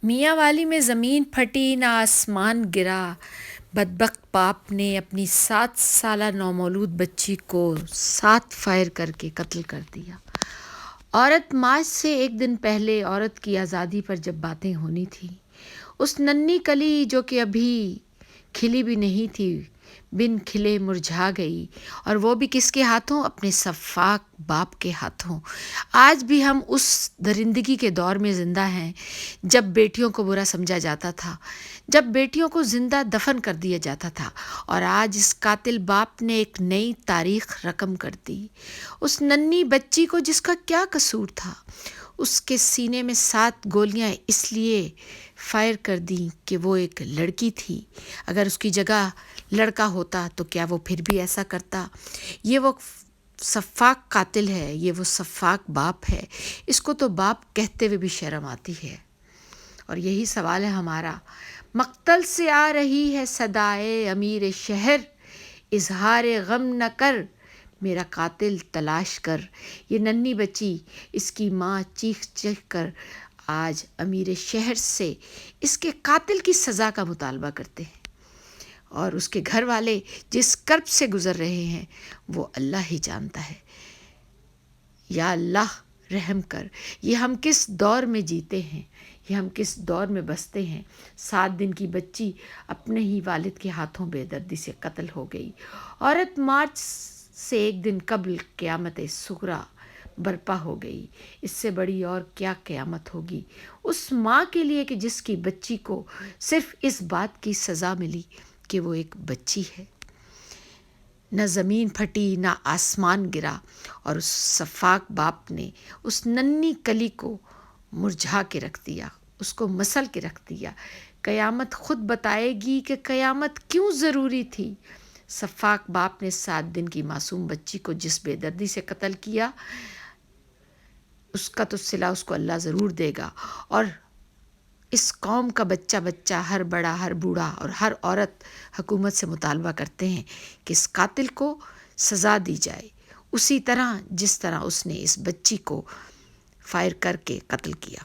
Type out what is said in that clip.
میاں والی میں زمین پھٹی نہ آسمان گرا، بدبخت باپ نے اپنی 7 سالہ نومولود بچی کو 7 فائر کر کے قتل کر دیا۔ عورت مارچ سے ایک دن پہلے عورت کی آزادی پر جب باتیں ہونی تھی، اس ننھی کلی جو کہ ابھی کھلی بھی نہیں تھی بن کھلے مرجھا گئی، اور وہ بھی کس کے ہاتھوں؟ اپنے سفاک باپ کے ہاتھوں۔ آج بھی ہم اس درندگی کے دور میں زندہ ہیں جب بیٹیوں کو برا سمجھا جاتا تھا، جب بیٹیوں کو زندہ دفن کر دیا جاتا تھا، اور آج اس قاتل باپ نے ایک نئی تاریخ رقم کر دی۔ اس ننھی بچی کو جس کا کیا قصور تھا، اس کے سینے میں 7 گولیاں اس لیے فائر کر دیں کہ وہ ایک لڑکی تھی۔ اگر اس کی جگہ لڑکا ہوتا تو کیا وہ پھر بھی ایسا کرتا؟ یہ وہ سفاک قاتل ہے، یہ وہ سفاک باپ ہے۔ اس کو تو باپ کہتے ہوئے بھی شرم آتی ہے۔ اور یہی سوال ہے ہمارا، مقتل سے آ رہی ہے صدائے امیر شہر، اظہار غم نہ کر میرا قاتل تلاش کر۔ یہ ننھی بچی، اس کی ماں چیخ چیخ کر آج امیر شہر سے اس کے قاتل کی سزا کا مطالبہ کرتے ہیں، اور اس کے گھر والے جس کرب سے گزر رہے ہیں وہ اللہ ہی جانتا ہے۔ یا اللہ رحم کر، یہ ہم کس دور میں جیتے ہیں، یہ ہم کس دور میں بستے ہیں۔ 7 دن کی بچی اپنے ہی والد کے ہاتھوں بے دردی سے قتل ہو گئی۔ عورت مارچ سے ایک دن قبل قیامت صغریٰ برپا ہو گئی۔ اس سے بڑی اور کیا قیامت ہوگی اس ماں کے لیے کہ جس کی بچی کو صرف اس بات کی سزا ملی کہ وہ ایک بچی ہے۔ نہ زمین پھٹی نہ آسمان گرا، اور اس سفاک باپ نے اس ننھی کلی کو مرجھا کے رکھ دیا، اس کو مسل کے رکھ دیا۔ قیامت خود بتائے گی کہ قیامت کیوں ضروری تھی۔ سفاک باپ نے 7 دن کی معصوم بچی کو جس بے دردی سے قتل کیا، اس کا تو صلہ اس کو اللہ ضرور دے گا۔ اور اس قوم کا بچہ ہر بڑا ہر بوڑھا اور ہر عورت حکومت سے مطالبہ کرتے ہیں کہ اس قاتل کو سزا دی جائے، اسی طرح جس طرح اس نے اس بچی کو فائر کر کے قتل کیا۔